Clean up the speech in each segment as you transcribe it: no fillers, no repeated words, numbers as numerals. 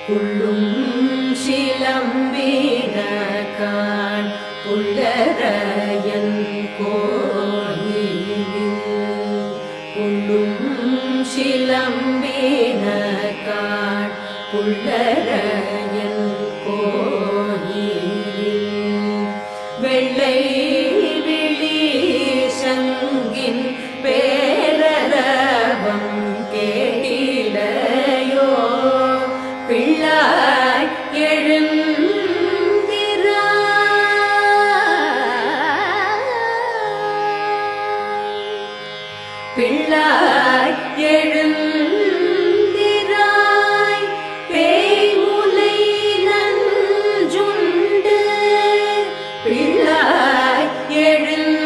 புள்ளும் சிலம்பினகான் புல்லரையன் கோயிலில் புள்ளும் சிலம்பினகான் புல்லரையன் கோயிலில் வெள்ளை விழி சங்கின் பேரரவம் கேட்டிலையோ பிள்ளாய் பிள்ளாய் எழுந்திராய் பேய்முலை நஞ்சுண்டு பிள்ளாய் எழுந்திராய்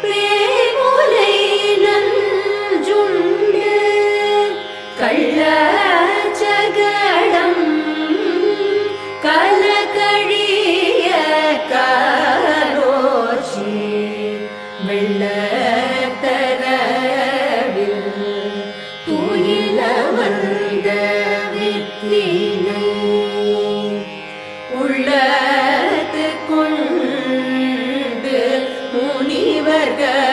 பேய்முலை நஞ்சுண்டு கள்ளச்சகடம் கலகழிய காரோச்சி வெள்ளத்தரவில் துயில வந்த வித்தினை உள்ளத்து கொண்டு முனிவர்கள்